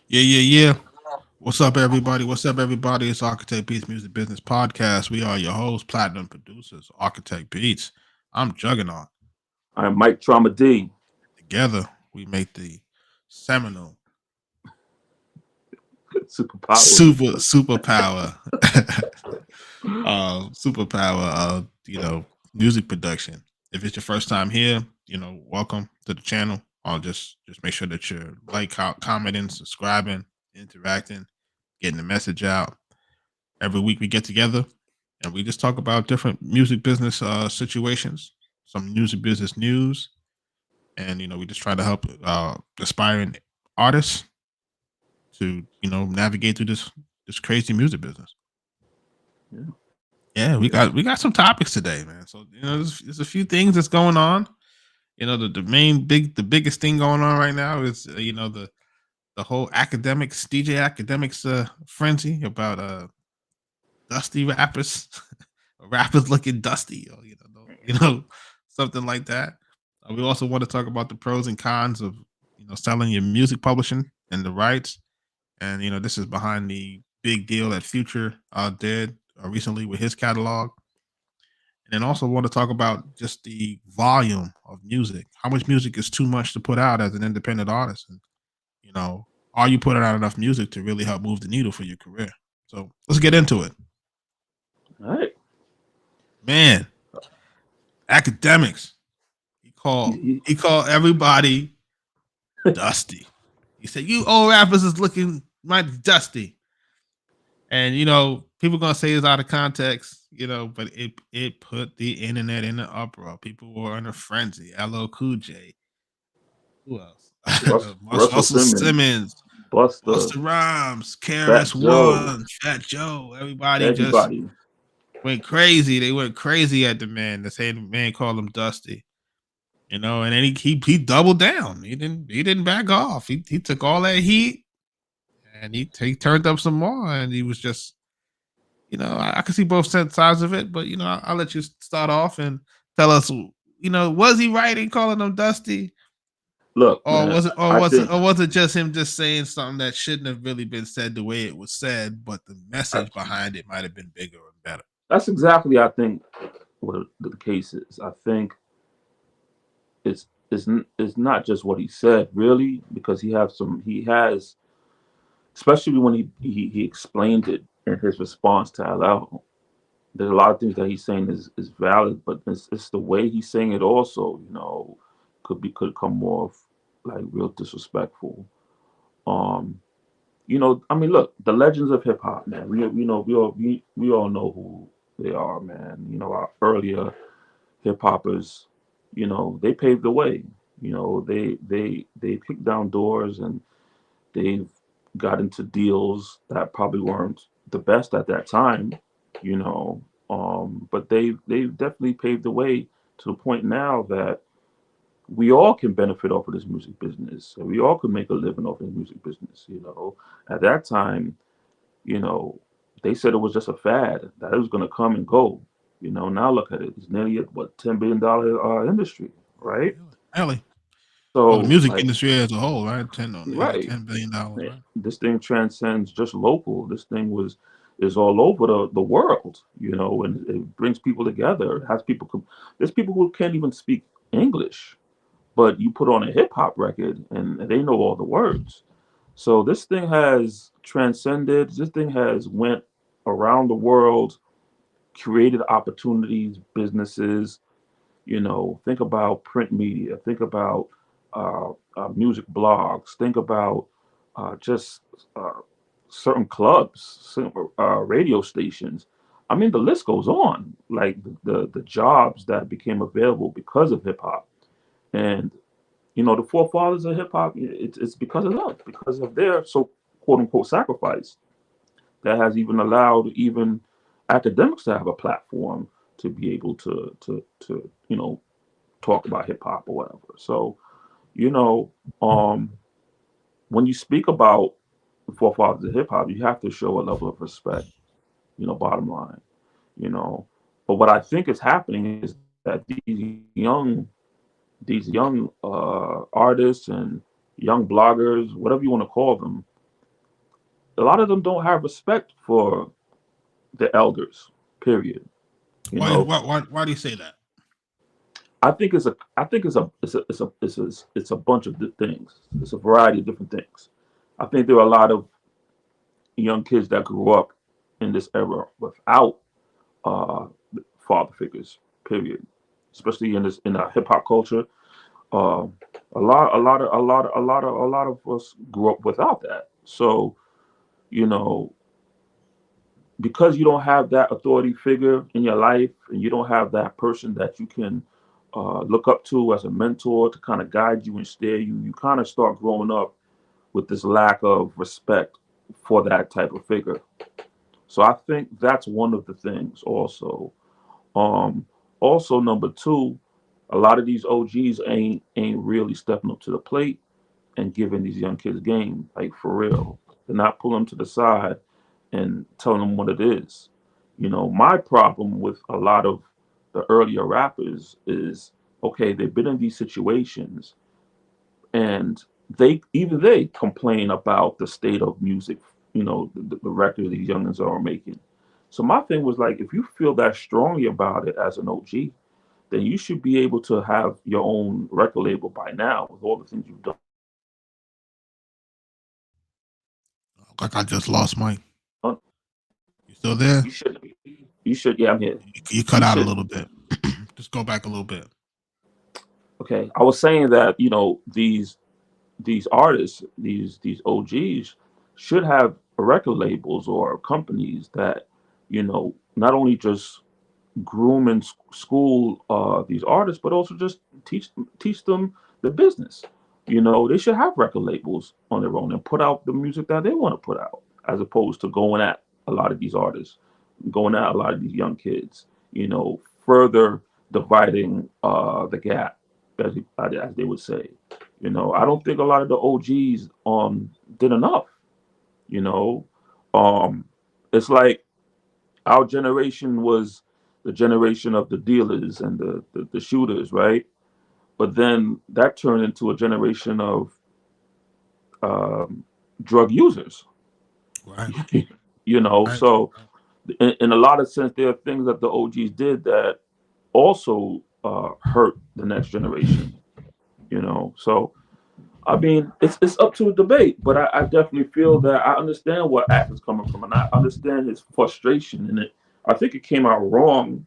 Yeah. What's up, everybody? What's up, everybody? It's Architect Beats Music Business Podcast. We are your hosts, platinum producers, Architect Beats. I'm Jugrnaut. I'm Mike Trauma D. Together, we make the seminal Superpowers. superpower, superpower of music production. If it's your first time here, welcome to the channel. I'll just make sure that you're commenting, subscribing, interacting, getting the message out. Every week we get together and we just talk about different music business situations, some music business news, and we just try to help aspiring artists to navigate through this crazy music business. Yeah. Yeah, we got some topics today, man. So there's a few things that's going on. The biggest thing going on right now is the whole academics DJ academics frenzy about dusty rappers, rappers looking dusty, or something like that. We also want to talk about the pros and cons of selling your music publishing and the rights, and this is behind the big deal that Future did recently with his catalog, and then also want to talk about just the volume of music. How much music is too much to put out as an independent artist, and you know, are you putting out enough music to really help move the needle for your career? So let's get into it, All right. man. Academics. He called He- he called everybody dusty. He said, "You old rappers is looking mighty dusty," and people gonna say it's out of context, but it put the internet in an uproar. People were in a frenzy. LL Cool J, who else? Russell Russell Simmons, Simmons, Buster, Busta Rhymes, Fat KRS Joe, One, Fat Joe. Everybody just everybody. went crazy. They went crazy at the man. They saying the man called him dusty. And then he doubled down. He didn't back off. He took all that heat and he turned up some more. And he was just I can see both sides of it. But I'll let you start off and tell us. Was he right in calling him Dusty, Look, or man, was it or I was it think or was it just him just saying something that shouldn't have really been said the way it was said, but the message behind it might have been bigger and better. that's exactly, I think, what the case is. I think it's not just what he said, really, because he has, especially when he explained it in his response to LL. There's a lot of things that he's saying is valid, but it's the way he's saying it also, could come more of like real disrespectful. Um, I mean, look, the legends of hip hop, man. We all know who they are, man. Our earlier hip hoppers, they paved the way. They kicked down doors and they've got into deals that probably weren't the best at that time, you know. But they've definitely paved the way to the point now that we all can benefit off of this music business. And we all could make a living off of the music business. At that time, you know, they said it was just a fad, that it was gonna come and go. Now look at it. It's nearly a $10 billion industry, right? Really? Well, the So music like, industry as a whole, right? right. $10 billion, right? This thing transcends just local. This thing is all over the world, and it brings people together. It has people. There's people who can't even speak English, but you put on a hip hop record and they know all the words. So this thing has transcended. This thing has went around the world, created opportunities, businesses. Think about print media. Think about music blogs. Think about just uh, certain clubs, radio stations. I mean, the list goes on. Like the jobs that became available because of hip hop, and the forefathers of hip hop. It's because of them, because of their so quote unquote sacrifice that has even allowed even academics to have a platform to be able to talk about hip hop or whatever. So you know, um, when you speak about the forefathers of hip hop, you have to show a level of respect. Bottom line. You know, but what I think is happening is that these young artists and young bloggers, whatever you want to call them, a lot of them don't have respect for the elders. Period. You know, Why do you say that? I think it's a bunch of things. It's a variety of different things. I think there are a lot of young kids that grew up in this era without uh, father figures. Period. Especially in our hip hop culture, uh, a lot of us grew up without that. So you know, because you don't have that authority figure in your life, and you don't have that person that you can look up to as a mentor to kind of guide you and steer you, you kind of start growing up with this lack of respect for that type of figure. So I think that's one of the things also. Um, Also number two, a lot of these OGs ain't really stepping up to the plate and giving these young kids game, like for real. They're not pulling them to the side and telling them what it is. You know, my problem with a lot of the earlier rappers is okay, they've been in these situations and they complain about the state of music, the records these youngins are making. So my thing was like, if you feel that strongly about it as an OG, then you should be able to have your own record label by now with all the things you've done. Like I just lost Mike. You still You there? should. You should. Yeah, I'm here. You You cut out a should. little bit. Just go back a little bit. Okay, I was saying that these artists, these OGs, should have record labels or companies that not only just groom and school these artists, but also just teach them the business. They should have record labels on their own and put out the music that they want to put out, as opposed to going at a lot of these artists, going at a lot of these young kids. Further dividing the gap, as they would say. I don't think a lot of the OGs did enough. You know, um, it's like our generation was the generation of the dealers and the shooters, right? But then that turned into a generation of um, drug users. Right. Right. So in a lot of sense, there are things that the OGs did that also hurt the next generation. So I mean, it's up to a debate, but I definitely feel that I understand where Act is coming from, and I understand his frustration in it. I think it came out wrong,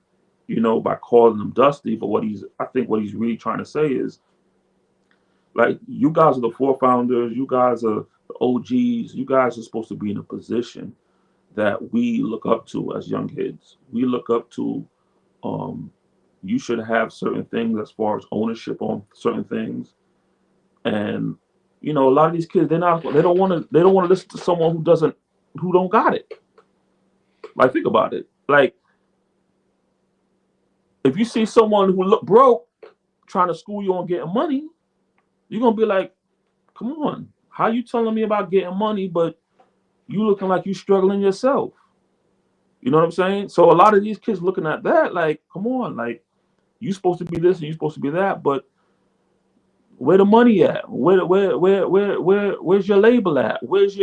by calling him Dusty. But I think what he's really trying to say is, like, you guys are the four founders, you guys are the OGs, you guys are supposed to be in a position that we look up to as young kids. We look up to. Um, you should have certain things as far as ownership on certain things, and a lot of these kids they don't want to listen to someone who don't got it. Like, think about it. Like, if you see someone who look broke trying to school you on getting money, you're gonna be like, come on, how you telling me about getting money but you looking like you struggling yourself? You know what I'm saying? So a lot of these kids looking at that like, come on, like, you supposed to be this and you supposed to be that, but where the money at? Where's your label at? Where's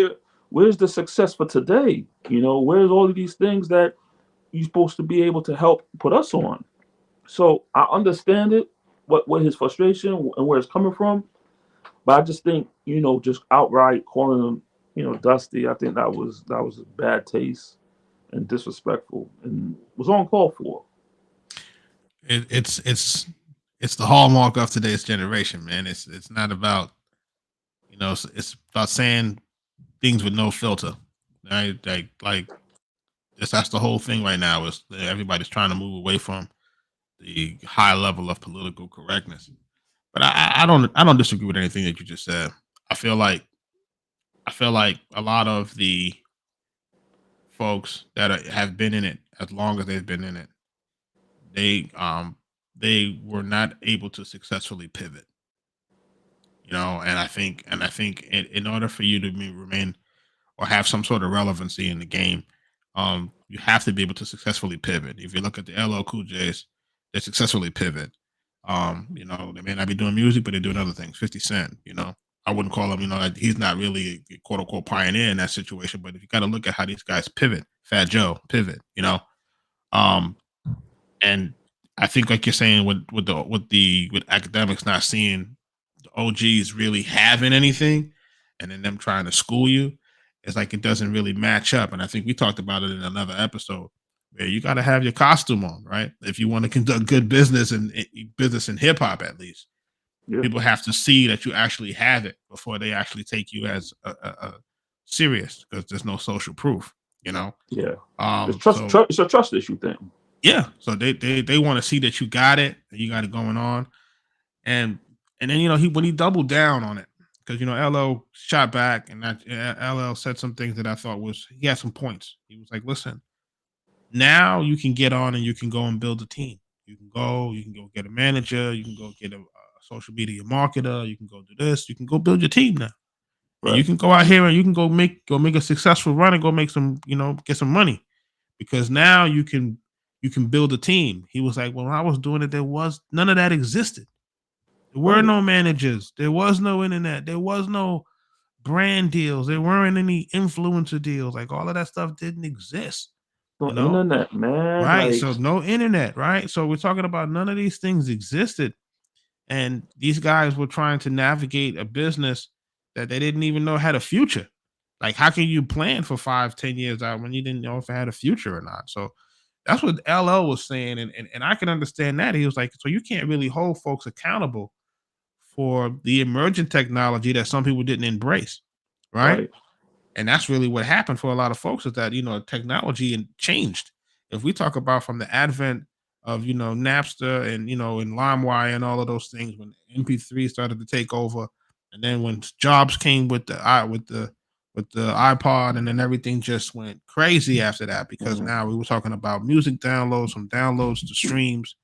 the success for today? Where's all of these things that you're supposed to be able to help put us on? So I understand it, what his frustration and where it's coming from, but I just think, just outright calling him, Dusty, I think that was a bad taste and disrespectful and was uncalled for. It's the hallmark of today's generation, man. It's not about it's about saying things with no filter. Right? Like that's the whole thing right now. Is everybody's trying to move away from the high level of political correctness. But I don't disagree with anything that you just said. I feel like I feel like a lot of the folks that have been in it as long as they've been in it, they they were not able to successfully pivot. And I think in order for you to remain or have some sort of relevancy in the game, you have to be able to successfully pivot. If you look at the LL Cool J's, they successfully pivot. They may not be doing music, but they're doing other things. 50 Cent. I wouldn't call him, like, he's not really a quote unquote pioneer in that situation. But if you got to look at how these guys pivot, Fat Joe pivot, um, and I think like you're saying with academics not seeing the OGs really having anything, and then them trying to school you, it's like it doesn't really match up. And I think we talked about it in another episode where you got to have your costume on, right? If you want to conduct good business and business in hip hop, at least Yeah, people have to see that you actually have it before they actually take you as a serious, because there's no social proof, you know. yeah. It's So it's a trust issue thing. yeah, so they want to see that you got it, and you got it going on, and and then he when he doubled down on it, because LL shot back, and LL said some things that I thought he had some points. He was like, listen, now you can get on and you can go and build a team. You can go get a manager, you can go get a social media marketer, you can go do this, you can go build your team now. And you Right. can go out here and you can go make a successful run and go make some, get some money, because now you can build a team. He was like, when I was doing it, there was none of that existed. There were Right. no managers, there was no internet, there was no brand deals, there weren't any influencer deals. Like, all of that stuff didn't exist, No you know? internet, man. Right. Like, So no internet, right? So we're talking about none of these things existed. And these guys were trying to navigate a business that they didn't even know had a future. Like, how can you plan for 5, 10 years out when you didn't know if it had a future or not? So that's what LL was saying. And I can understand that. He was like, so you can't really hold folks accountable for the emerging technology that some people didn't embrace. Right. right, And that's really what happened for a lot of folks, is that technology changed. If we talk about from the advent of Napster and and LimeWire and all of those things, when MP3 started to take over, and then when Jobs came with the iPod, and then everything just went crazy after that, because mhm, now we were talking about music downloads, from downloads to streams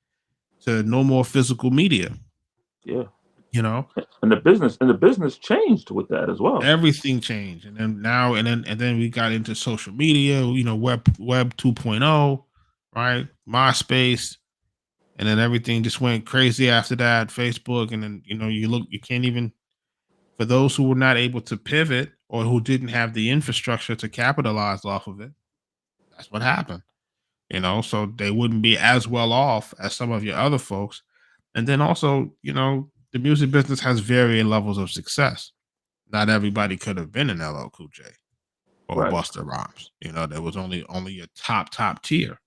to no more physical media. yeah. You know, And the business changed with that as well. everything changed, and then now and then we got into social media, web 2.0, right? MySpace, and then everything just went crazy after that, Facebook. And then you can't even, for those who were not able to pivot or who didn't have the infrastructure to capitalize off of it, that's what happened. So they wouldn't be as well off as some of your other folks. And then also, the music business has varying levels of success. Not everybody could have been an LL Cool J or Right. Busta Rhymes. There was only a top tier.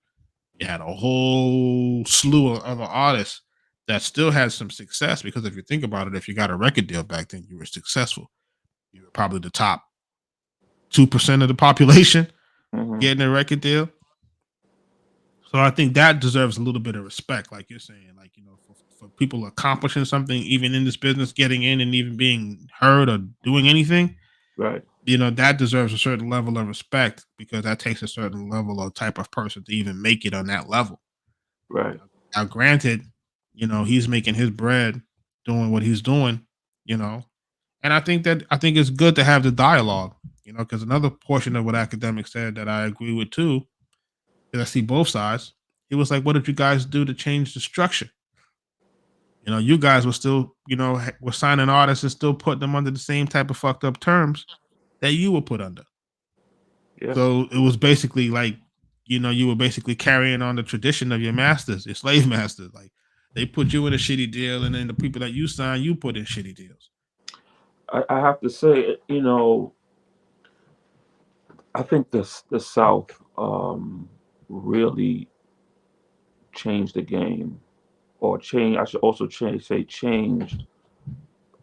You had a whole slew of other artists that still had some success, because if you think about it, if you got a record deal back then, you were successful. You were probably the top 2% of the population Hmm. getting a record deal. So I think that deserves a little bit of respect, like you're saying, like for people accomplishing something, even in this business, getting in and even being heard or doing anything. Right. That deserves a certain level of respect, because that takes a certain level of type of person to even make it on that level. Right. Now, granted, he's making his bread doing what he's doing, you know, and I think it's good to have the dialogue, because another portion of what academics said that I agree with too, because I see both sides. He was like, "What did you guys do to change the structure? You guys were still, were signing artists and still putting them under the same type of fucked up terms that you were put under." Yeah. So it was basically like, you were basically carrying on the tradition of your masters, your slave masters. Like, they put you in a shitty deal, and then the people that you sign, you put in shitty deals. I have to say, I think the South really changed the game, or change. I should also changed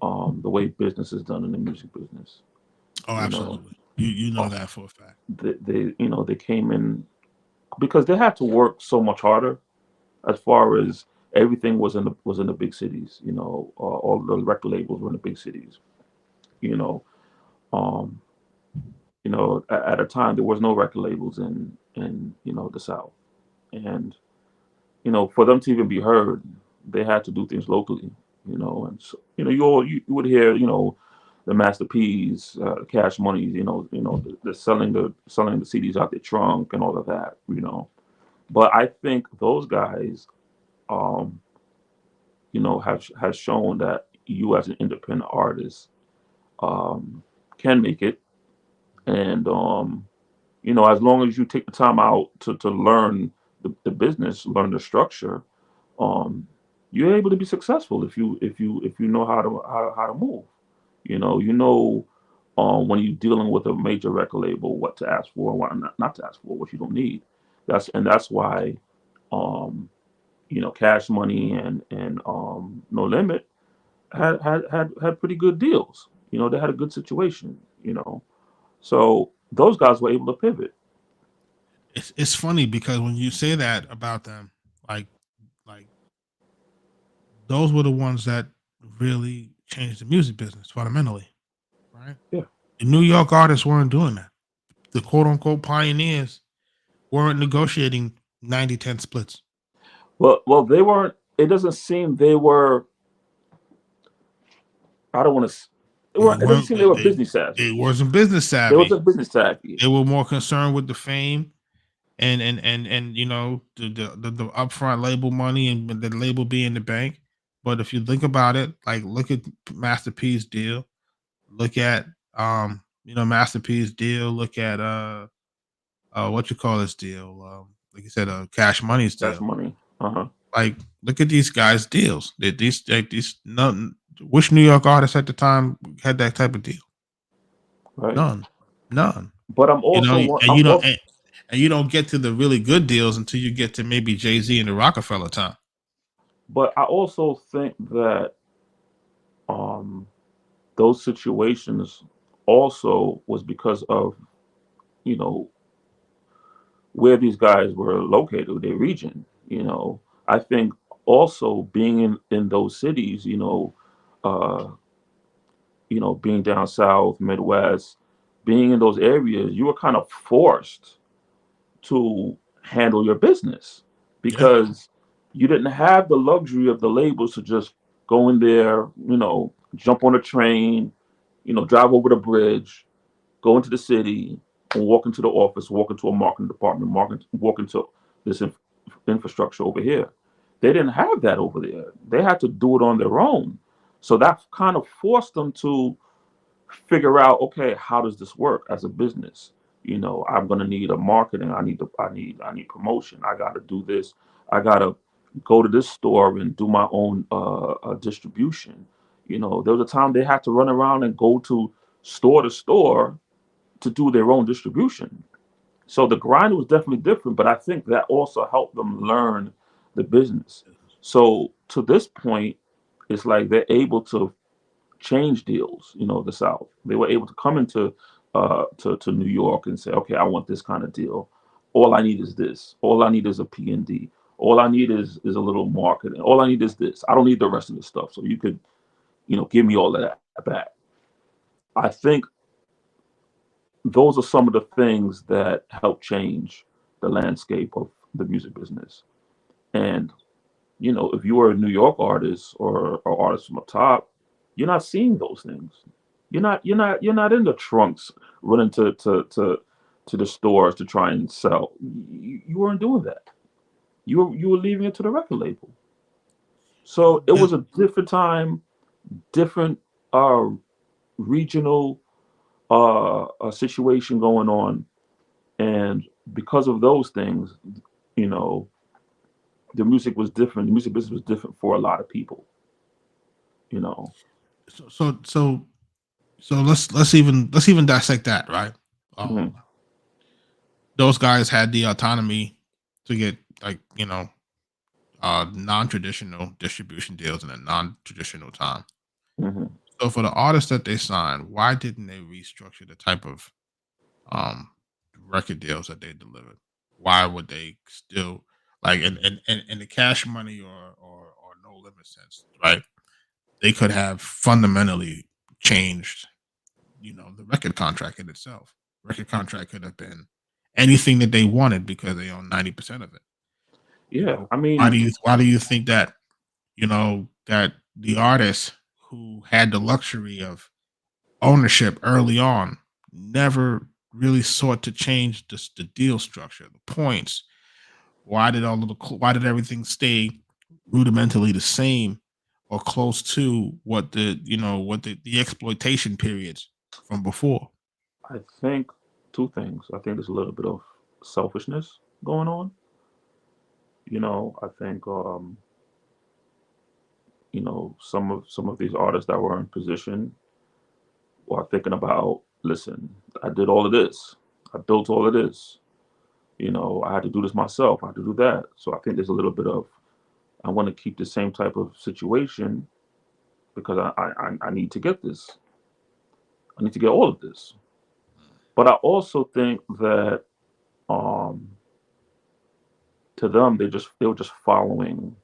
the way business is done in the music business. Oh, You know, absolutely. You know uh, that for a fact. they came in because they had to work so much harder. As far as everything was in the big cities. All the record labels were in the big cities. You know, um, at a time there was no record labels in the South, and for them to even be heard, they had to do things locally. And so, you would hear the Master P's, Cash Money, the selling the CDs out their trunk and all of that. But I think those guys, have shown that you as an independent artist, um, can make it, and as long as you take the time out to learn the business, learn the structure, um, you're able to be successful if you know how to move. When you're dealing with a major record label, what to ask for, what not to ask for, what you don't need. That's why um, Cash Money and No Limit had pretty good deals. They had a good situation. So those guys were able to pivot. It's funny because when you say that about them, like like those were the ones that really changed the music business fundamentally, right? Yeah. The New York artists weren't doing that. The quote unquote pioneers weren't negotiating 90-10 splits. Well, they weren't. It doesn't seem they were. I don't want to. They They weren't. It doesn't weren't seem they were business they savvy. wasn't business They savvy. wasn't business savvy. They were more concerned with the fame and the upfront label money and the label being the bank. But if you think about it, like look at Master P's deal, look at Master P's deal, look at what you call this deal, like you said, Cash Money's That's deal. money. Uh-huh. Like look at these guys' deals. These none. Which New York artist at the time had that type of deal? Right. None, none. But I'm You know, also and I'm you don't also and you don't get to the really good deals until you get to maybe Jay-Z and the Rockefeller time. but I also think that um those situations also was because of you know where these guys were located, their region. I think also being in those cities, uh, being down south, Midwest, being in those areas, you were kind of forced to handle your business Yeah, because you didn't have the luxury of the labels to just go in there, jump on a train, drive over the bridge, go into the city, and walk into the office, walk into a marketing department, walk into this infrastructure over here. They didn't have that over there. They had to do it on their own. So that kind of forced them to figure out, okay, how does this work as a business? I'm gonna need a marketing. I need promotion. I gotta do this. I gotta go to this store and do my own distribution. There was a time they had to run around and go to store to do their own distribution. So the grind was definitely different, but I think that also helped them learn the business. So to this point, it's like they're able to change deals. The South, they were able to come into to New York and say, okay, I want this kind of deal. All I need is this. All I need is a P&D. All I need is a little marketing. All I need is this. I don't need the rest of the stuff. So you could, give me all of that back. I think those are some of the things that help change the landscape of the music business. And if you are a New York artist or artist from the top, you're not seeing those things. You're not in the trunks running to the stores to try and sell. You weren't doing that. You were leaving it to the record label. So it and was a different time, different uh, regional situation going on, and because of those things, you know, the music was different. The music business was different for a lot of people. You know. so so so so let's even dissect that, right? Um, Mhm. those guys had the autonomy to get like non-traditional distribution deals in a non-traditional time. Mhm. So for the artists that they signed, why didn't they restructure the type of um record deals that they delivered? Why would they still like in the Cash Money or No Limit sense, right? They could have fundamentally changed, the record contract in itself. Record contract could have been anything that they wanted because they own 90% of it. Yeah. I Why mean, do you think that, that the artists who had the luxury of ownership early on never really sought to change the deal structure, the points? Why did everything stay rudimentarily the same or close to what the exploitation periods from before. I think two things. I think there's a little bit of selfishness going on. I think some of these artists that were in position were thinking about, listen, I did all of this. I built all of this. I had to do this myself. I had to do that. So I think there's a little bit of, I want to keep the same type of situation because I need to get this. I need to get all of this. But I also think that um, to them, they were just following,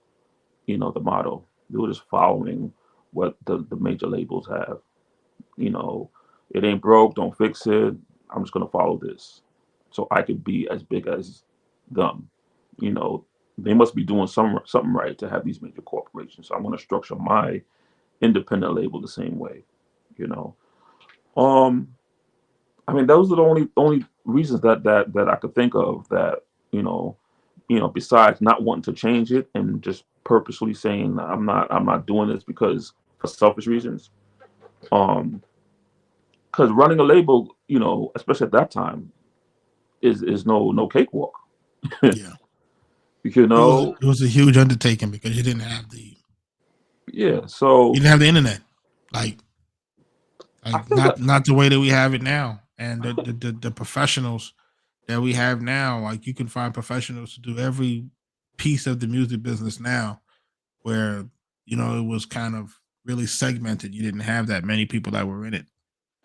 the model. They were just following what the major labels have. You know, it ain't broke, don't fix it. I'm just gonna follow this, so I could be as big as them. You know, they must be doing something right to have these major corporations. So I'm gonna structure my independent label the same way. You know, um, I mean, those are the only reasons that I could think of that you know, besides not wanting to change it and just purposely saying I'm not doing this because for selfish reasons. Um, because running a label, especially at that time, is no cakewalk. Yeah, you it was know, it was a huge undertaking because yeah. you So didn't have the internet, like I like feel that not the way that we have it now, and the professionals that we have now, like you can find professionals to do every piece of the music business now, where it was kind of really segmented. You didn't have that many people that were in it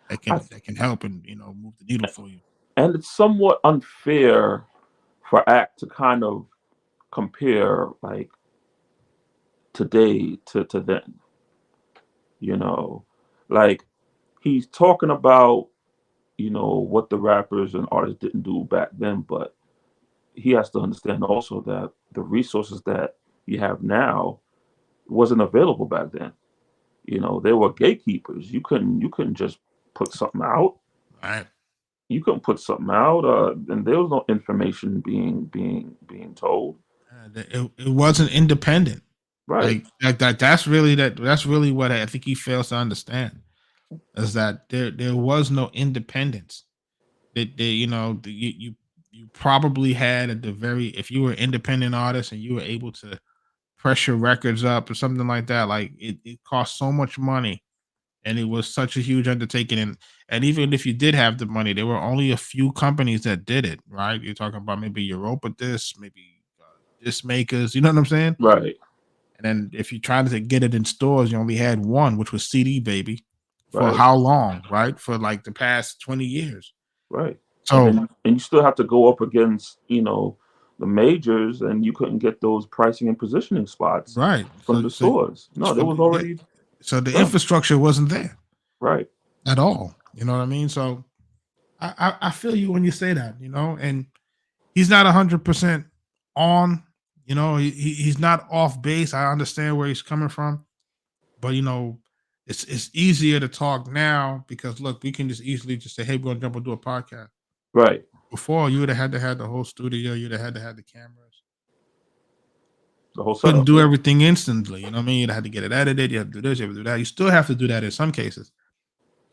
that I, can help and move the needle for you. and it's somewhat unfair for Act to kind of compare like today to then. You know, like he's talking about what the rappers and artists didn't do back then, but he has to understand also that the resources that you have now wasn't available back then. There were gatekeepers. You couldn't just put something out. Right. You couldn't put something out, and there was no information being told. It wasn't independent. Right, That's really what I think he fails to understand is that there was no independence. That you probably had at the very if you were an independent artist and you were able to press your records up or something like that, like it cost so much money and it was such a huge undertaking. And even if you did have the money, there were only a few companies that did it, right? You're talking about maybe Europa Disc, maybe disc makers, you know what I'm saying? right, And then if you tried to get it in stores, you only had one, which was CD Baby, for right, how long, right? For like the past 20 years. right. And So then you still have to go up against the majors, and you couldn't get those pricing and positioning spots right. from the stores. No, So there was yeah, already so the done. infrastructure wasn't there Right, at all. You know what I mean? So I feel you when you say that, and he's not 100% on, he's not off base. I understand where he's coming from, but it's easier to talk now because look, we can just easily just say, hey, we're gonna jump and do a podcast. right, Before you would have had to have the whole studio, you'd have had to have the cameras. the whole Couldn't setup. do Yeah, everything instantly. You know what I mean? You had to get it edited. You have to do this. You have to do that. You still have to do that in some cases,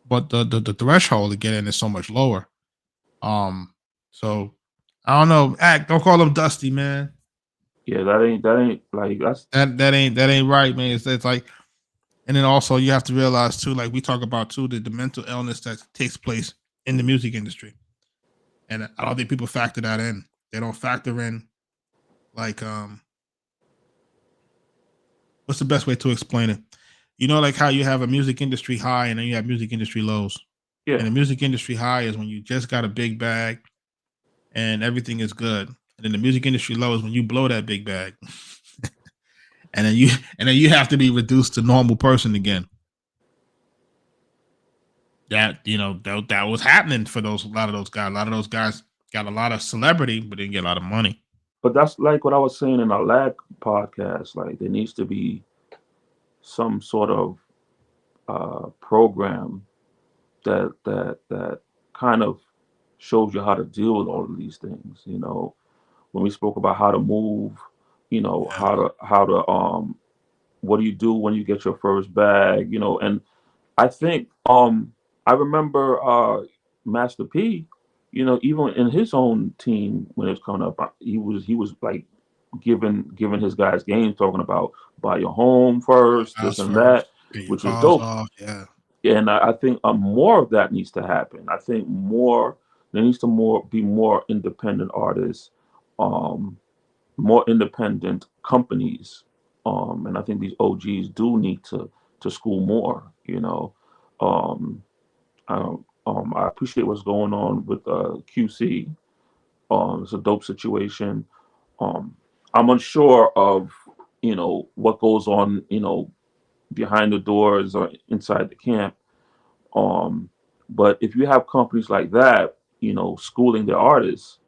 but the threshold to get in is so much lower. Um, so I don't know. Act. Don't call him Dusty, man. yeah. That ain't like that's That ain't right, man. It's like, and then also you have to realize too, like we talk about too, the mental illness that takes place in the music industry, and I don't think people factor that in. They don't factor in like what's the best way to explain it? Like how you have a music industry high and then you have music industry lows. And yeah. the music industry high is when you just got a big bag and everything is good. And then the music industry low is when you blow that big bag. and then you have to be reduced to normal person again. That was happening for a lot of those guys. A lot of those guys got a lot of celebrity, but didn't get a lot of money. But that's like what I was saying in our lag podcast. Like there needs to be some sort of program that kind of shows you how to deal with all of these things. When we spoke about how to move, Yeah. how to what do you do when you get your first bag? And I think I remember Master P, even in his own team when it was coming up, he was like giving his guys games, talking about buy your home first, this House and first, that, get your which is cars dope. off. Yeah. And I think more of that needs to happen. I think there needs to be more independent artists, um, more independent companies, and I think these OGs do need to school more. Um, I appreciate what's going on with QC. It's a dope situation. Um, I'm unsure of what goes on behind the doors or inside the camp. Um, but if you have companies like that, schooling their artists,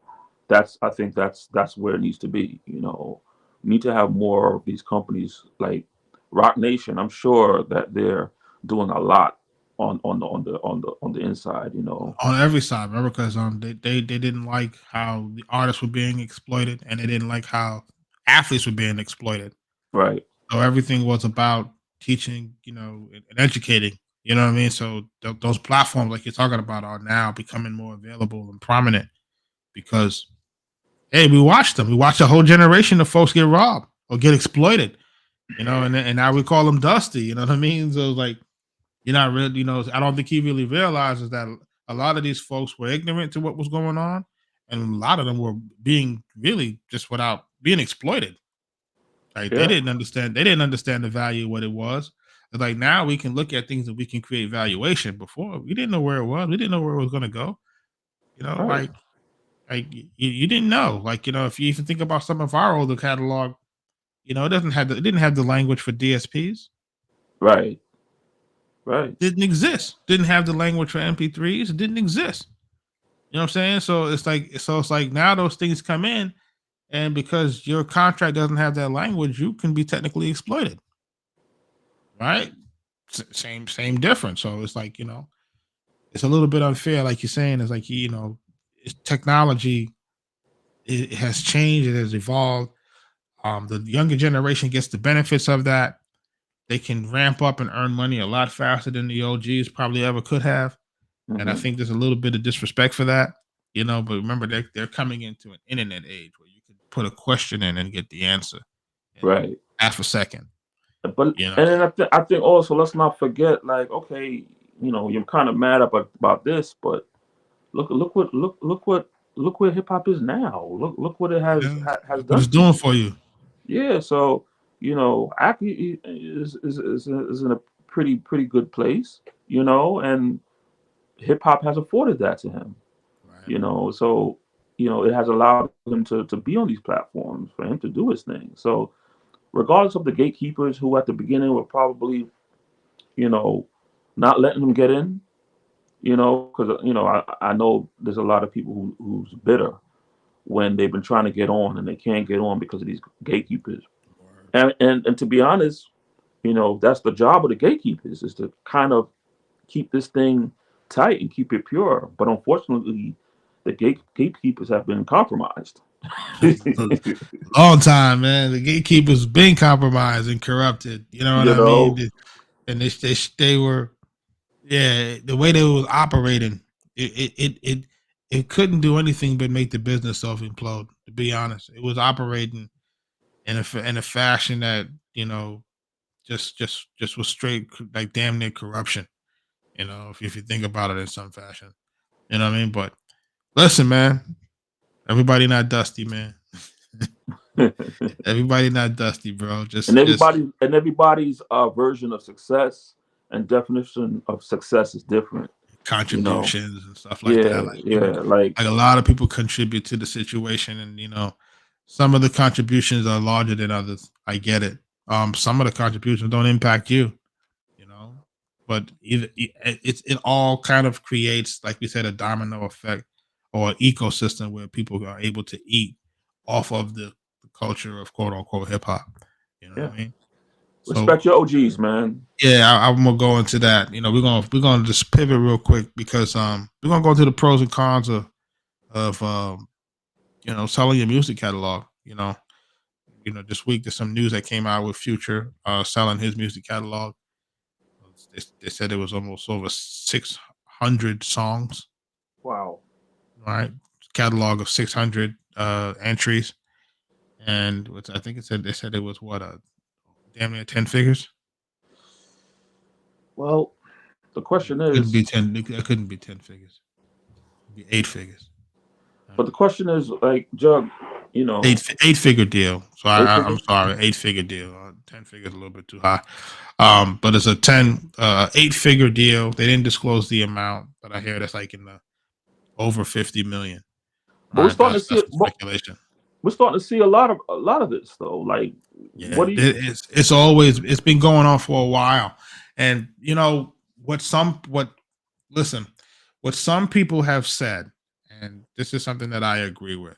I think that's where it needs to be. We need to have more of these companies like Rock Nation. I'm sure that they're doing a lot on the inside. On every side, remember, because they didn't like how the artists were being exploited, and they didn't like how athletes were being exploited. Right, So everything was about teaching, and educating. You know what I mean? So those platforms, like you're talking about, are now becoming more available and prominent because hey, we watched them. We watched a whole generation of folks get robbed or get exploited. And now we call them Dusty. You know what I mean? So like you're not really, I don't think he really realizes that a lot of these folks were ignorant to what was going on, and a lot of them were being really just without being exploited. Like they yeah, didn't understand. They didn't understand the value of what it was. It's like now we can look at things and we can create valuation. Before we didn't know where it was. We didn't know where it was going to go. You know, right, like you didn't know. Like if you even think about some of our older catalog, it didn't have the language for DSPs. right, right, Didn't exist. Didn't have the language for MP3s. It didn't exist. You know what I'm saying? So it's like now those things come in, and because your contract doesn't have that language, you can be technically exploited, right? Same difference. So it's like it's a little bit unfair, like you're saying. It's like technology it has changed. It has evolved. The younger generation gets the benefits of that. They can ramp up and earn money a lot faster than the OGs probably ever could have. And I hmm think there's a little bit of disrespect for that, but remember they're coming into an internet age where you can put a question in and get the answer in right. half a second, But you know. and then I think also, let's not forget, like, okay, you're kind of mad about this, but look where hip hop is now. Look what it has Yeah. has What done it's for doing you. for you. Yeah, so Aki is in a pretty good place, and hip hop has afforded that to him. Right. So it has allowed him to be on these platforms for him to do his thing. So regardless of the gatekeepers who at the beginning were probably you know not letting him get in, because I know there's a lot of people who's bitter when they've been trying to get on and they can't get on because of these gatekeepers. Word. And to be honest, that's the job of the gatekeepers, is to kind of keep this thing tight and keep it pure. But unfortunately, the gatekeepers have been compromised. Long time, man. The gatekeepers been compromised and corrupted. You know what you I mean? know, And they were, yeah, the way they was operating, it couldn't do anything but make the business self implode. To be honest, it was operating in a fashion that just was straight like damn near corruption. If you think about it in some fashion, you know what I mean. But listen, man, everybody not dusty, man. and Everybody not dusty, bro. Just everybody's version of success and definition of success is different. You know, contributions and stuff like yeah, that. Like yeah, like like a lot of people contribute to the situation, and some of the contributions are larger than others. I get it. Some of the contributions don't impact you, you know, but it all kind of creates, like we said, a domino effect or an ecosystem where people are able to eat off of the culture of quote unquote hip hop. You know what yeah. I mean? So Respect your OGs, man. yeah, I'm gonna go into that. We're gonna just pivot real quick because we're gonna go into the pros and cons of selling your music catalog. this week there's some news that came out with Future selling his music catalog. They said it was almost over 600 songs, Wow. right? Catalog of 600 entries, and which I think they said it was what a damn near 10 figures. Well, the question Couldn't is, be 10. It couldn't be 10 figures. It'd be 8 figures. but the question is, like, Jug, you know, Eight figure deal. So eight I'm figures. sorry, 8 figure deal. 10 figures a little bit too high. But it's a 8 figure deal. They didn't disclose the amount, but I hear that's like in the over 50 million. But we're Right, starting to see that's it. the speculation. We're starting to see a lot of this though. Like, what Yeah, do you? it's been going on for a while, and what listen, what some people have said, and this is something that I agree with.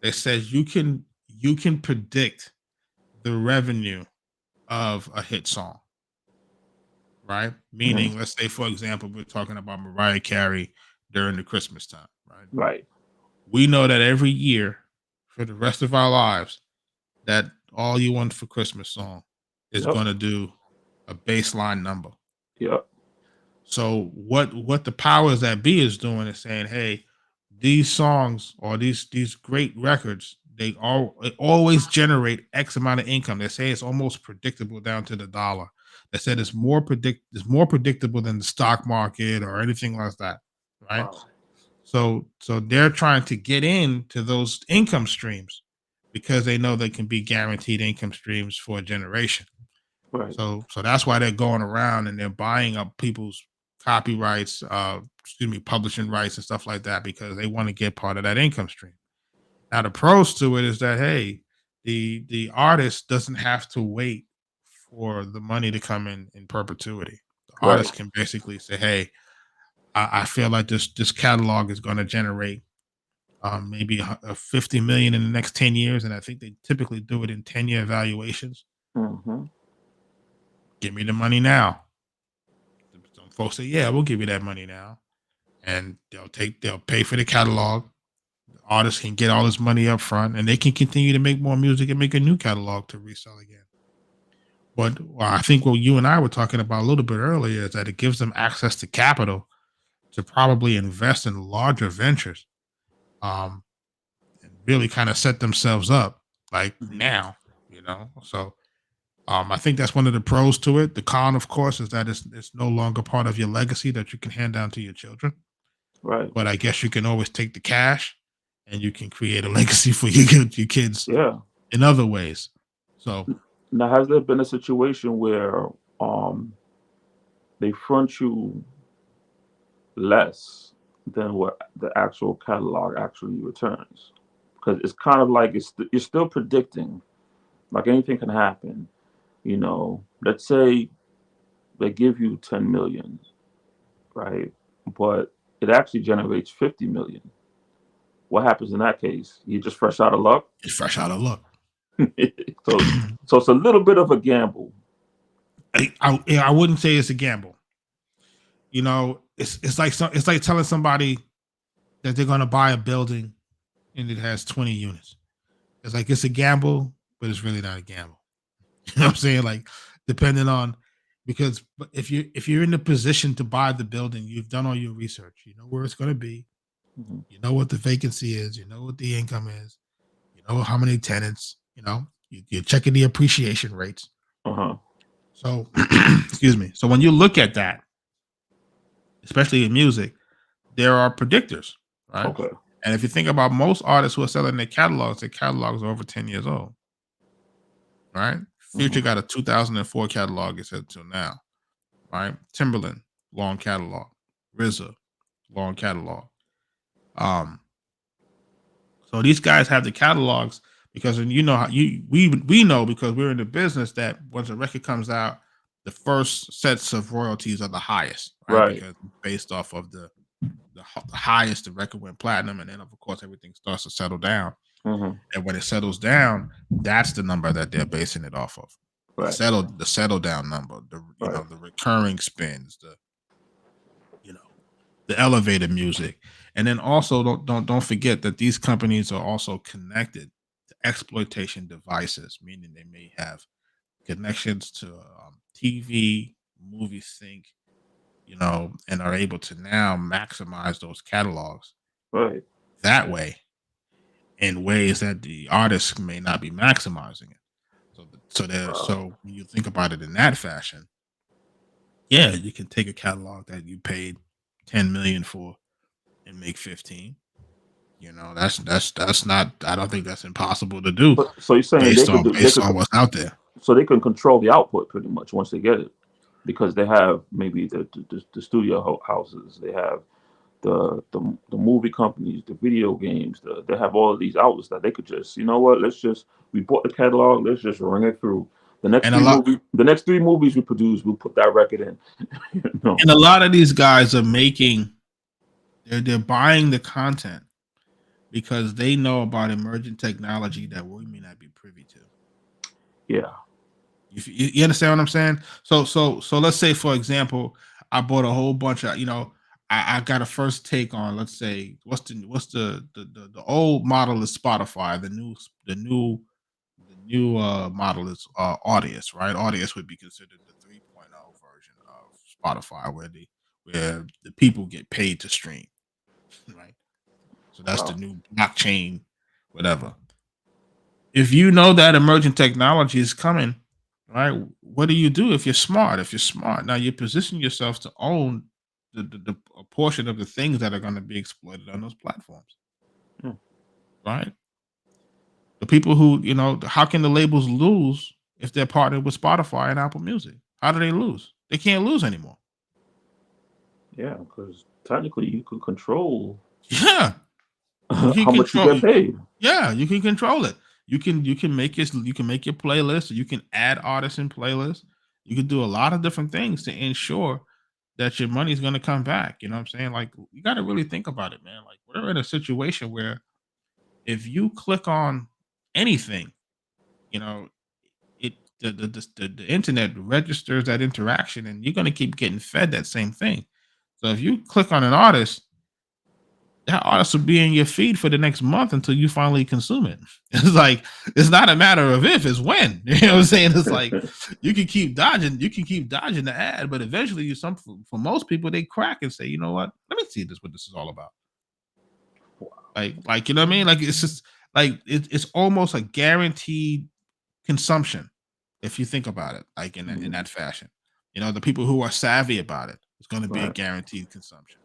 They said you can predict the revenue of a hit song, right? Mhm. Meaning, let's say for example, we're talking about Mariah Carey during the Christmas time, right? Right, We know that every year for the rest of our lives, that All You Want for Christmas song is yep, going to do a baseline number. yep, So what the powers that be is doing is saying, hey, these songs or these great records, they always generate X amount of income. They say it's almost predictable down to the dollar. They said it's more predictable than the stock market or anything like that. Right. wow, So they're trying to get into those income streams because they know they can be guaranteed income streams for a generation. right, So that's why they're going around and they're buying up people's copyrights, publishing rights and stuff like that because they want to get part of that income stream. Now the pros to it is that hey, the artist doesn't have to wait for the money to come in perpetuity. The right. artist can basically say, hey, I feel like this catalog is going to generate maybe a 50 million in the next 10 years, and I think they typically do it in 10-year evaluations. Hmm. Give me the money now. Some folks say, "Yeah, we'll give you that money now," and they'll pay for the catalog. The artist can get all this money up front, and they can continue to make more music and make a new catalog to resell again. But I think what you and I were talking about a little bit earlier is that it gives them access to capital to probably invest in larger ventures, um, and really kind of set themselves up like now. So I think that's one of the pros to it. The con, of course, is that it's no longer part of your legacy that you can hand down to your children. Right. But I guess you can always take the cash and you can create a legacy for your kids Yeah. in other ways. So Now, has there been a situation where um they front you less than what the actual catalog actually returns? Because it's kind of like you're still predicting, like anything can happen. Let's say they give you 10 million, right? But it actually generates 50 million. What happens in that case? You just fresh out of luck. it's fresh out of luck. so so it's a little bit of a gamble. I wouldn't say it's a gamble. It's like telling somebody that they're going to buy a building and it has 20 units. It's like it's a gamble, but it's really not a gamble. You know what I'm saying? Like depending on because if you're in the position to buy the building, you've done all your research. You know where it's going to be. Hmm. You know what the vacancy is. You know what the income is. You know how many tenants. You're checking the appreciation rates. Uh-huh. So, excuse me. So when you look at that, especially in music, there are predictors, right? Okay. And if you think about most artists who are selling their catalogs are over 10 years old, right? Hmm. Future got a 2004 catalog, it's until now, right? Timberland, long catalog. RZA, long catalog. Um, so these guys have the catalogs because, and you know how we know because we're in the business that once a record comes out, the first sets of royalties are the highest, right? Right. Because based off of the highest, the record went platinum, and then of course everything starts to settle down. Hmm. And when it settles down, that's the number that they're basing it off of. Right. The settle down number, Right. the recurring spins, you know the elevator music, and then also don't forget that these companies are also connected to exploitation devices, meaning they may have connections to TV, movie sync, and are able to now maximize those catalogs Right. that way in ways that the artists may not be maximizing it. Wow. So when you think about it in that fashion, yeah, you can take a catalog that you paid 10 million for and make 15. That's not. I don't think that's impossible to do So you're saying they could do, they based could on what's out there. so they can control the output pretty much once they get it, because they have maybe the studio houses, they have the movie companies, the video games, they have all of these outlets that they could just, you know what, let's just, we bought the catalog, let's just ring it through. And a lot The next three movies we produce, we'll put that record in. You know. and a lot of these guys are making they're buying the content because they know about emerging technology that we may not be privy to. Yeah. You understand what I'm saying? So let's say, for example, I bought a whole bunch of, I got a first take on, let's say, what's the old model is Spotify, the new model is Audius, right? Audius would be considered the 3.0 version of Spotify, where the people get paid to stream, right? So that's the Wow. new blockchain, whatever. If you know that emerging technology is coming, right? What do you do if you're smart? If you're smart, now you position yourself to own the a portion of the things that are going to be exploited on those platforms, Hmm. right? The people who, how can the labels lose if they're partnered with Spotify and Apple Music? How do they lose? They can't lose anymore. Yeah, because technically you could control Yeah, you can how much you control. get paid. Yeah, you can control it. You can make your playlist. You can add artists in playlists. You can do a lot of different things to ensure that your money's going to come back. You know what I'm saying? Like, you got to really think about it, man. Like, we're in a situation where if you click on anything, you know, it the internet registers that interaction, and you're going to keep getting fed that same thing. So if you click on an artist, that artist will be in your feed for the next month until you finally consume it. It's like, it's not a matter of if, it's when. You know what I'm saying? It's like, you can keep dodging the ad, but eventually, for most people, they crack and say, you know what? Let me see what this is all about. Like, you know what I mean? Like, it's just like it's almost a guaranteed consumption if you think about it, like in Mhm. that fashion. The people who are savvy about it, it's going to be a Right. guaranteed consumption.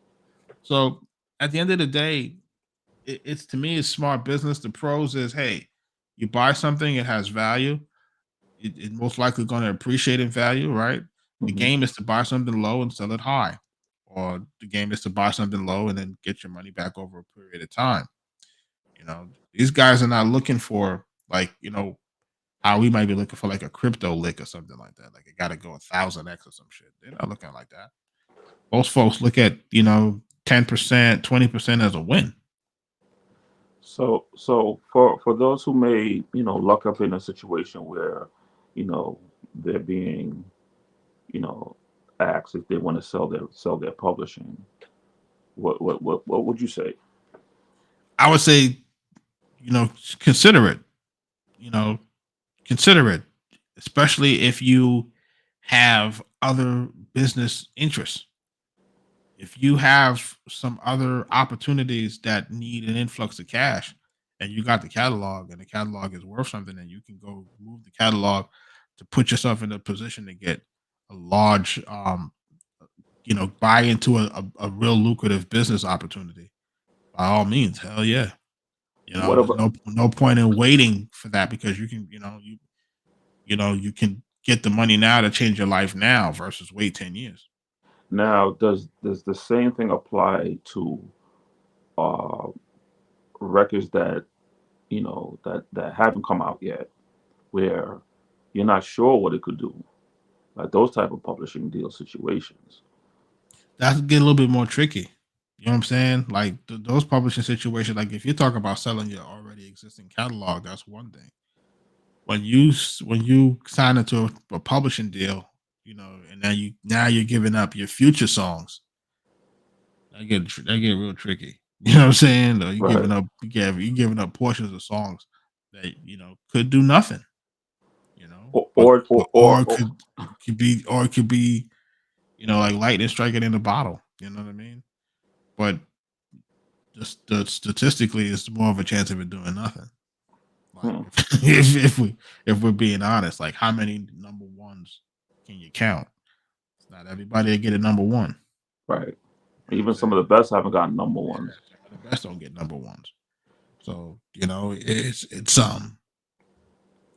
So at the end of the day, it's to me, it's smart business. The pros is, hey, you buy something, it has value. It most likely going to appreciate in value, right? The Hmm. game is to buy something low and sell it high, or the game is to buy something low and then get your money back over a period of time. These guys are not looking for, like, how we might be looking for, like, a crypto lick or something like that. Like, it got to go 1,000x or some shit. They're not looking like that. Most folks look at 10%, 20% as a win. So for those who may, luck up in a situation where, you know they're being, you know asked if they want to sell their publishing, what would you say? I would say, you know, consider it. You know, consider it, especially if you have other business interests. If you have some other opportunities that need an influx of cash, and you got the catalog, and the catalog is worth something, and you can go move the catalog to put yourself in a position to get a large, buy into a real lucrative business opportunity, by all means, hell yeah. What There's about no point in waiting for that, because you can get the money now to change your life now versus wait 10 years. now? Does the same thing apply to uh records that, that haven't come out yet, where you're not sure what it could do, like those type of publishing deal situations? That's get a little bit more tricky. You know what I'm saying? Like, those publishing situations, like if you talk about selling your already existing catalog, that's one thing. When you sign into a publishing deal, and now you're giving up your future songs, that get real tricky. You know what I'm saying? Or Right. you giving up portions of songs. that could do nothing, or but or or, or, or or it could be like lightning striking in a bottle. You know what I mean? But just statistically, it's more of a chance of it doing nothing. Like hmm, if we're being honest, like how many number ones can you count? It's not everybody that get a number one. right. You know what I'm Even some saying? of the best haven't gotten number Yeah, ones. some of the best don't get number ones. So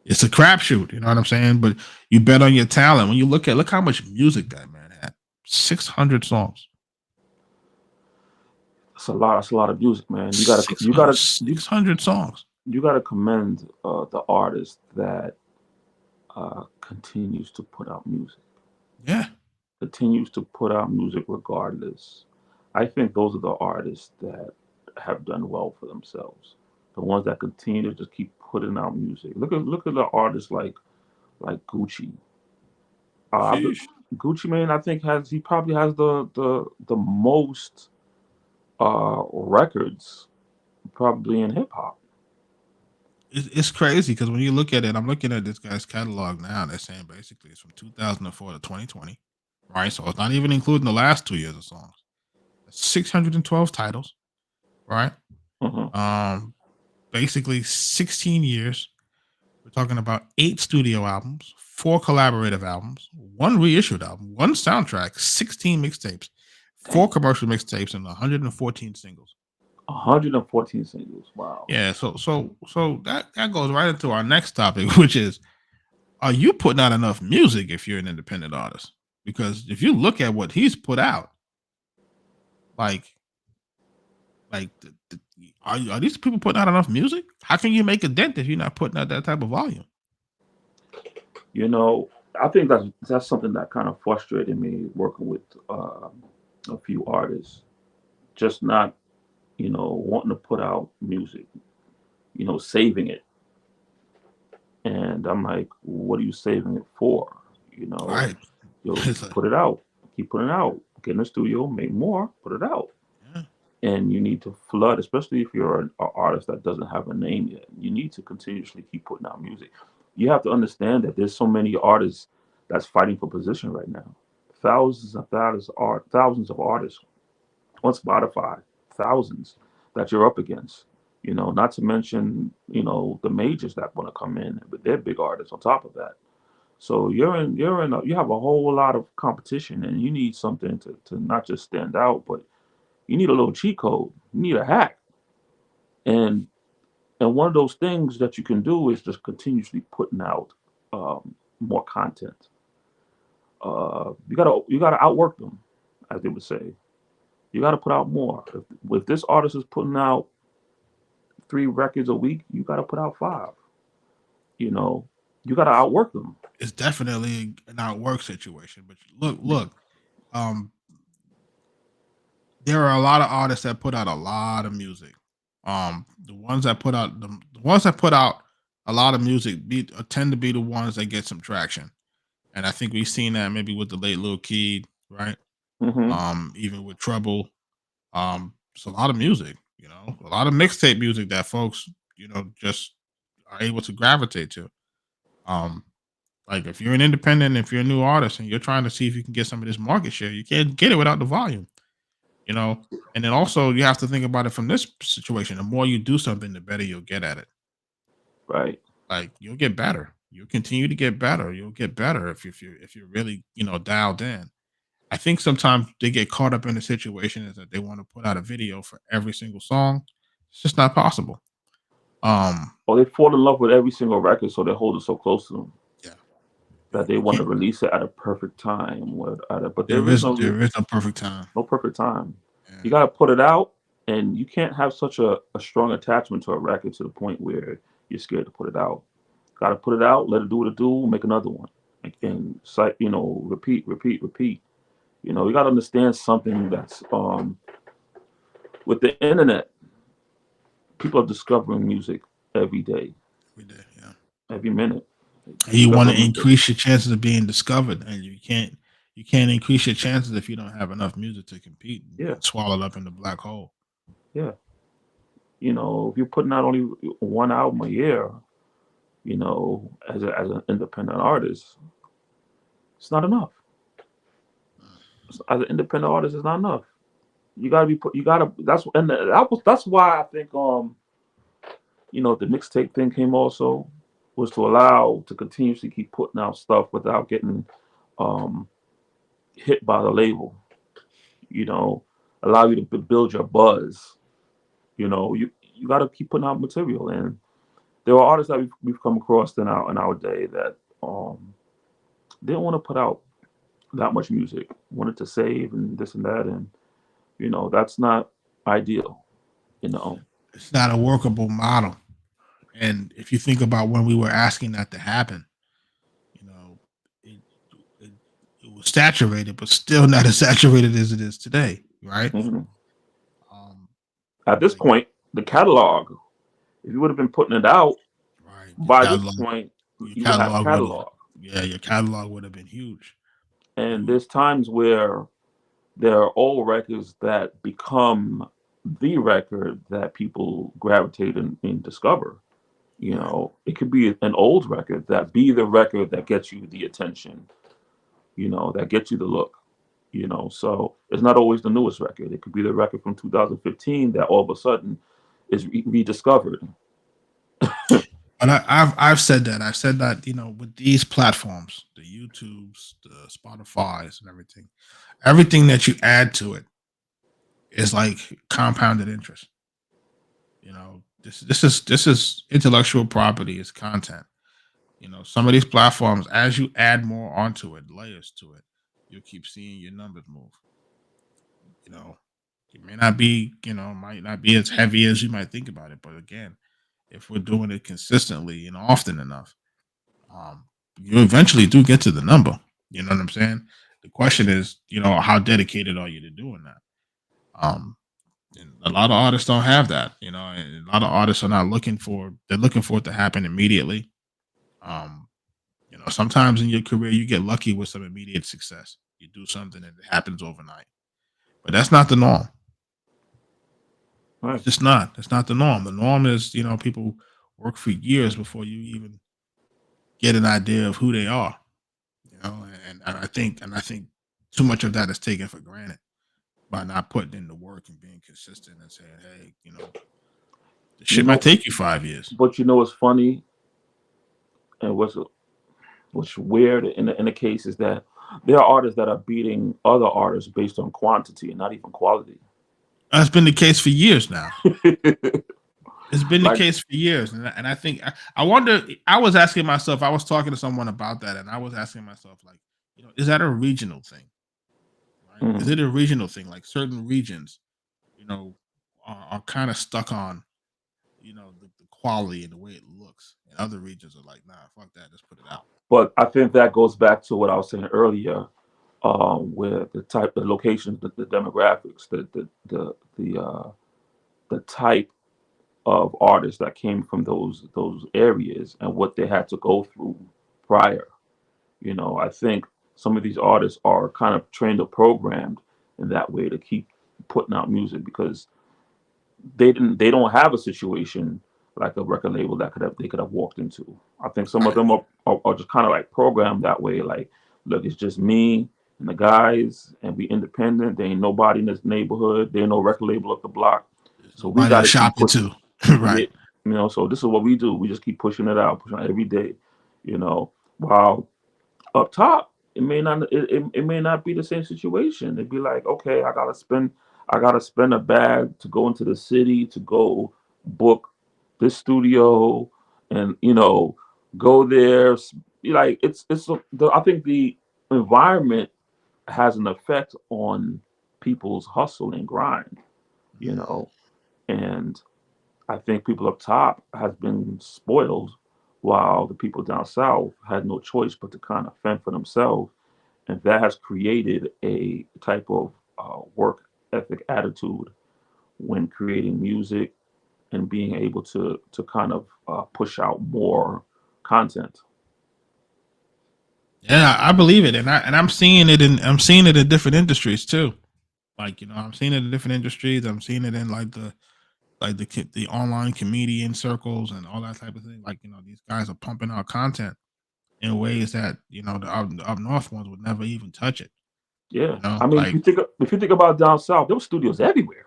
it's a crapshoot. You know what I'm saying? But you bet on your talent. When you look how much music that man had. 600 songs. It's a lot. It's a lot of music, man. 600, 600 songs. You gotta commend the artist that continues to put out music. Yeah. Continues to put out music regardless. I think those are the artists that have done well for themselves. The ones that continue to just keep putting out music. Look at the artists like Gucci. The, Sheesh. Gucci Mane, I think he probably has the most records probably in hip hop. It's crazy because when you look at it, I'm looking at this guy's catalog now. They're saying basically it's from 2004 to 2020, right? So it's not even including the last 2 years of songs. 612 titles, right? Hmm. Um, basically 16 years. We're talking about 8 studio albums, 4 collaborative albums, 1 reissued album, 1 soundtrack, 16 mixtapes, 4 Dang, commercial mixtapes, and 114 singles. 114 singles. Wow. Yeah, so that goes right into our next topic, which is: are you putting out enough music if you're an independent artist? Because if you look at what he's put out, like are these people putting out enough music? How can you make a dent if you're not putting out that type of volume? You know, I think that's something that kind of frustrated me working with a few artists, just not wanting to put out music, saving it, and I'm like, what are you saving it for? You know, Right. you'll It's like, put it out, keep putting it out, get in the studio, make more, put it out, yeah, and you need to flood, especially if you're an artist that doesn't have a name yet. You need to continuously keep putting out music. You have to understand that there's so many artists that's fighting for position right now. Thousands of artists on Spotify, thousands that you're up against. Not to mention, the majors that want to come in, but they're big artists on top of that. So you have a whole lot of competition, and you need something to not just stand out, but you need a little cheat code. You need a hack, and one of those things that you can do is just continuously putting out more content. You gotta outwork them, as they would say. You gotta put out more. If this artist is putting out 3 records a week, you gotta put out 5. You know, you gotta outwork them. it's definitely an outwork situation. But look, um, there are a lot of artists that put out a lot of music. The ones that put out a lot of music tend to be the ones that get some traction. And I think we've seen that maybe with the late Lil Keed, right? Hmm. Even with Trouble. It's a lot of music, a lot of mixtape music that folks, just are able to gravitate to. Um, like if you're an independent, if you're a new artist and you're trying to see if you can get some of this market share, you can't get it without the volume, you know. And then also you have to think about it from this situation. The more you do something, the better you'll get at it. Right. Like you'll get better. You'll continue to get better. You'll get better if you're really, dialed in. I think sometimes they get caught up in the situation is that they want to put out a video for every single song. It's just not possible. Um, Or they fall in love with every single record, so they hold it so close to them yeah, that they you want to can't. release it at a perfect time. But there is There is no perfect time. no perfect time. You Yeah, got to put it out, and you can't have such a strong attachment to a record to the point where you're scared to put it out. Got to put it out, let it do what it do, make another one, yeah. and cite, repeat, repeat, repeat. You got to understand something that's with the internet. People are discovering music every day, We did. Yeah. every minute. They And you want discover to music. increase your chances of being discovered, and you can't increase your chances if you don't have enough music to compete and Yeah, get swallowed up in the black hole. yeah. If you're putting out only 1 album a year, you know, as an independent artist, it's not enough. As an independent artist, it's not enough. You gotta be put. You gotta. That's why I think the mixtape thing came also, was to allow to continuously keep putting out stuff without getting um hit by the label. You know, allow you to build your buzz. You got to keep putting out material, and there are artists that we've come across in our day that didn't want to put out that much music, wanted to save and this and that, and that's not ideal. You know. It's not a workable model. And if you think about when we were asking that to happen, you know, it, it, it was saturated, but still not as saturated as it is today, right? Mhm. Um, At this like, point, the catalog, if you would have been putting it out right, by this point, your you would have catalog would have, catalog. yeah, your catalog would have been huge. And You, there's times where there are old records that become the record that people gravitate and discover. right. It could be an old record that be the record that gets you the attention, that gets you the look. So it's not always the newest record. It could be the record from 2015 that all of a sudden is rediscovered. And I've said that. I've said that, with these platforms, the YouTubes, the Spotify's, and everything that you add to it is like compounded interest. This is intellectual property. It's content. Some of these platforms, as you add more onto it, layers to it, you'll keep seeing your numbers move. You know, it may not be, might not be as heavy as you might think about it, but again, if we're doing it consistently and often enough, um, you eventually do get to the number. You know what I'm saying? The question is, how dedicated are you to doing that? Um, and a lot of artists don't have that, and a lot of artists are not looking for, they're looking for it to happen immediately. Um, sometimes in your career, you get lucky with some immediate success. You do something and it happens overnight, but that's not the norm. It's Right. just not. It's not the norm. The norm is, people work for years before you even get an idea of who they are. And I think too much of that is taken for granted by not putting in the work and being consistent and saying, hey, the You shit might know, take you 5 years. but what's funny and what's weird in the case is that there are artists that are beating other artists based on quantity and not even quality. That's been the case for years now. It's been the Like, case for years, and I think I wonder. I was asking myself. I was talking to someone about that, and I was asking myself, like, is that a regional thing? Right? Is mm, it a regional thing? Like certain regions, you know, are kind of stuck on, the quality and the way it looks, and other regions are like, nah, fuck that, just put it out. but I think that goes back to what I was saying earlier, where the locations, the demographics, the type of artists that came from those areas and what they had to go through prior. I think some of these artists are kind of trained or programmed in that way to keep putting out music because they don't have a situation like a record label that they could have walked into. I think some of Right. them are just kind of like programmed that way. Like, look, it's just me and the guys, and we independent. There ain't nobody in this neighborhood. There ain't no record label up the block, There's so we nobody got to to keep shop pushing. into. Yeah, Right. so this is what we do. We just keep pushing it out, pushing it out every day. While up top, it may not be the same situation. It'd be like, okay, I gotta spend a bag to go into the city to go book this studio, and go there. Like I think the environment has an effect on people's hustle and grind. You Mhm. know, and I think people up top has been spoiled, while the people down south had no choice but to kind of fend for themselves, and that has created a type of work ethic attitude when creating music and being able to kind of push out more content. Yeah, I believe it, and I'm seeing it in different industries too. Like, I'm seeing it in different industries. I'm seeing it in like the like the online comedian circles and all that type of thing. Like, these guys are pumping out content in ways that the up north ones would never even touch it. Yeah, I mean, Like if you think about down south, there were studios everywhere,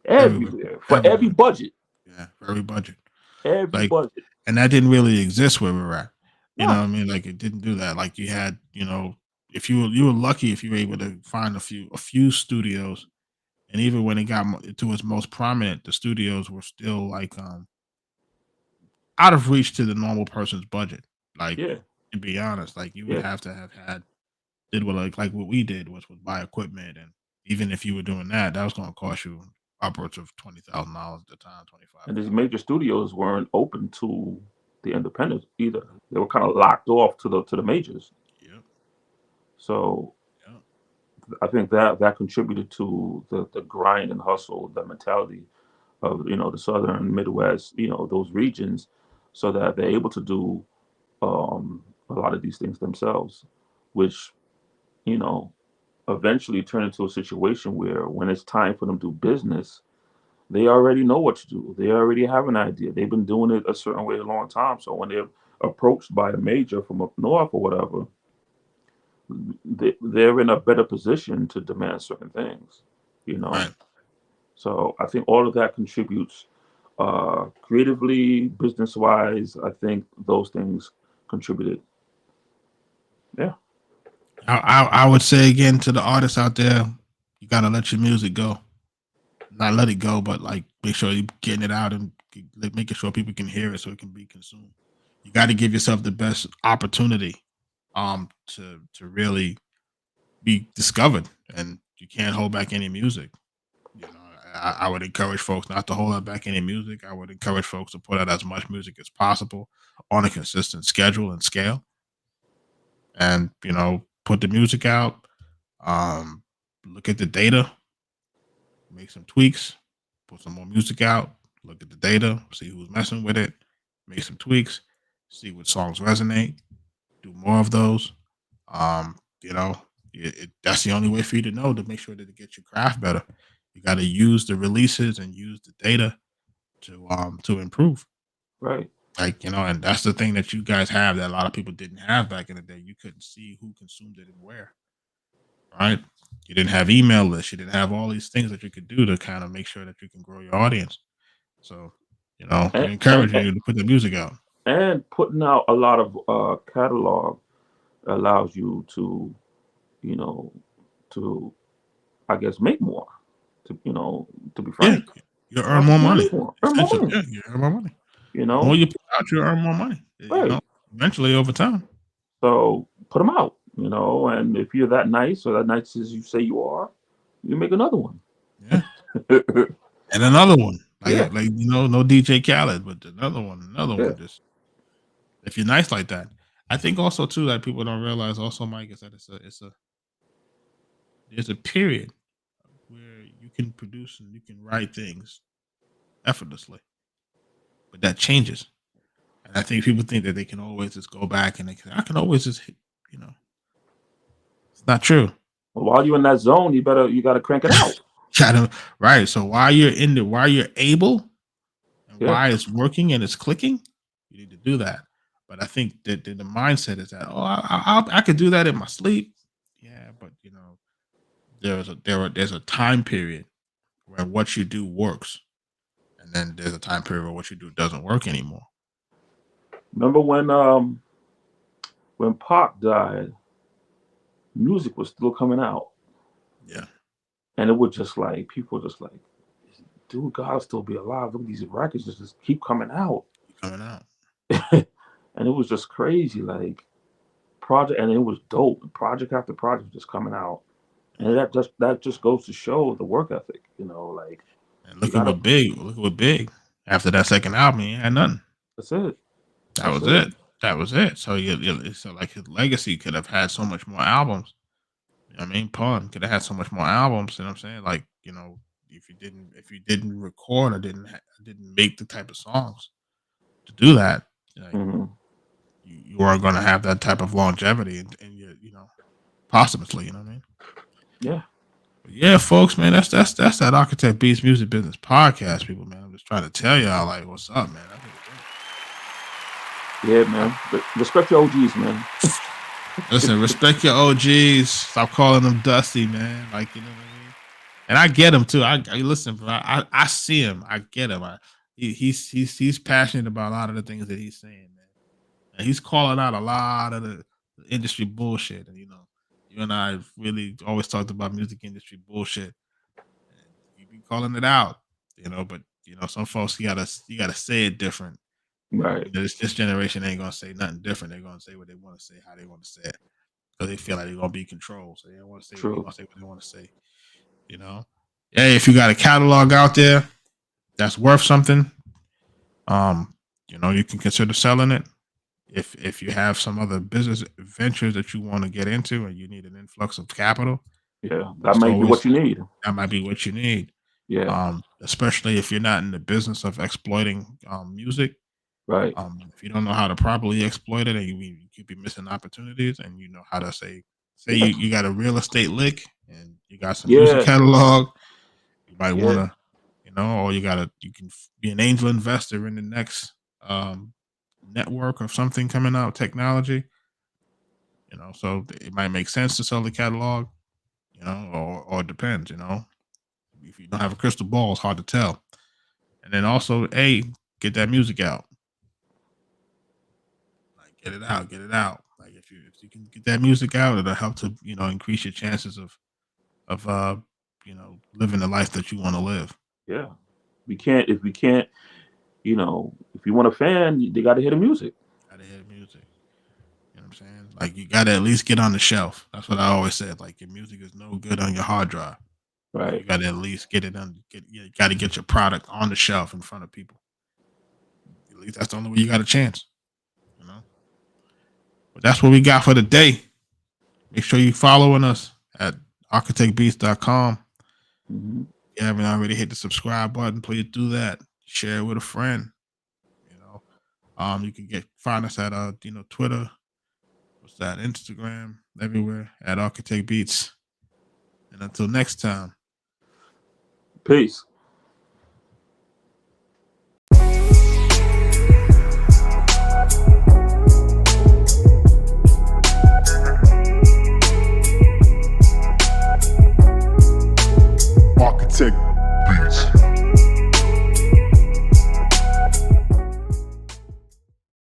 everywhere, everywhere for every everywhere. budget, Yeah, for every budget. every Like, budget. and that didn't really exist where we're at. You know Nah, what I mean? Like it didn't do that. Like you had, if you were lucky if you were able to find a few studios, and even when it got to its most prominent, the studios were still like out of reach to the normal person's budget. Like, yeah, to be honest, like you would yeah. have to have had did what like what we did, which was buy equipment, and even if you were doing that, that was going to cost you upwards of $20,000 at the time, twenty five And these thousand. major studios weren't open to the independents either. They were kind of locked off to the majors. Yep. So Yep. I think that contributed to the grind and hustle, the mentality of the southern Midwest, those regions, so that they're able to do a lot of these things themselves, which you know eventually turn into a situation where when it's time for them to do business, they already know what to do. They already have an idea. They've been doing it a certain way a long time. So when they're approached by a major from up north or whatever, they're in a better position to demand certain things, you know. Right. So I think all of that contributes creatively, business wise. I think those things contributed. Yeah, I would say again to the artists out there, you gotta let your music go. Not let it go, but like make sure you're getting it out and like, making sure people can hear it so it can be consumed. You got to give yourself the best opportunity to really be discovered, and you can't hold back any music. You know, I would encourage folks not to hold back any music. I would encourage folks to put out as much music as possible on a consistent schedule and scale, and put the music out. Um, Look at the data, make some tweaks, put some more music out, look at the data, see who's messing with it, make some tweaks, see what songs resonate, do more of those. Um, you know, that's the only way for you to know to make sure that it gets your craft better. You got to use the releases and use the data to improve. right. Like, and that's the thing that you guys have that a lot of people didn't have back in the day. You couldn't see who consumed it and where, right? You didn't have email lists. You didn't have all these things that you could do to kind of make sure that you can grow your audience. So, And, we're and encouraging you to put the music out. and putting out a lot of catalog allows you to you know to I guess make more. To be Yeah, frank, you earn more money. earn more Essentially, money. yeah, you earn more money. You The more know, you put out, you earn more money. right? Eventually over time. So put them out. And if you're that nice or that nice as you say you are, you make another one. Yeah, and another one. Yeah, No DJ Khaled, but another yeah. one. Just if you're nice like that. I think also too that people don't realize also, Mike, is that there's a period where you can produce and you can write things effortlessly, but that changes. And I think people think that they can always just go back and I can always just hit, you know, it's not true. Well, while you're in that zone, you got to crank it out. Gotta, right. So while you're able and Yeah. why it's working and it's clicking, you need to do that. But I think that the mindset is that I could do that in my sleep. Yeah, but there's a time period where what you do works, and then there's a time period where what you do doesn't work anymore. Remember when Pac died, music was still coming out, Yeah, and it was just like people were just like, dude, gotta still be alive. Look at these records just keep coming out, keep coming out. and it was just crazy. Like project, and it was dope. Project after project just coming out, and Yeah. that just goes to show the work ethic. Like And you gotta. look at what big after that second album, he had nothing. That's it. That That's was it. it. That was it. So so like his legacy could have had so much more albums. You know what I mean, Pun could have had so much more albums. You know what I'm saying? Like, if you didn't record or didn't make the type of songs to do that, like Hmm. you are going to have that type of longevity and posthumously. You know what I mean? Yeah. But yeah, folks, man, that's that Architect Beats Music Business podcast, people, man. just trying to tell y'all like, what's up, man? Yeah, man. Respect your OGs, man. Listen, respect your OGs. Stop calling them Dusty, man. Like, you know what I mean? And I get him too. I listen, bro. I see him. I get him. He's passionate about a lot of the things that he's saying, man. And he's calling out a lot of the industry bullshit. And you know, you and I really always talked about music industry bullshit. And you be calling it out, you know. But you know, some folks you gotta say it different. Right. You know, this generation ain't gonna say nothing different. They're gonna say what they want to say, how they want to say it, because they feel like they're gonna be controlled. So they don't want to say what they True. want to say what they want to say. You know, hey, if you got a catalog out there that's worth something, you know, you can consider selling it. If you have some other business ventures that you want to get into and you need an influx of capital, Yeah, that it's might be always what you need. that might be what you need. Yeah. Especially if you're not in the business of exploiting music. Right. If you don't know how to properly exploit it, and you could be missing opportunities, and you know how to say Yeah. you got a real estate lick and you got some music Yeah. catalog, you might want Yeah. to, you know, or you can be an angel investor in the next network of something coming out, technology, you know. So it might make sense to sell the catalog, you know, or it depends, you know. If you don't have a crystal ball, it's hard to tell. And then also, get that music out. Like get it out. Like if you can get that music out, it'll help to, you know, increase your chances of you know, living the life that you want to live. Yeah. We can't if we can't, if you want a fan, they got to hear the music. Gotta hear music. You know what I'm saying? Like you gotta at least get on the shelf. That's what I always said. Like your music is no good on your hard drive. Like you Right. gotta at least get it on. You gotta get your product on the shelf in front of people. At least that's the only way you got a chance. You know. But that's what we got for the day. Make sure you following us at architectbeats.com. Hmm. If you haven't already hit the subscribe button, please do that. Share it with a friend. You know. You can find us at Twitter. What's that? Instagram, everywhere at Architect Beats. And until next time. Peace.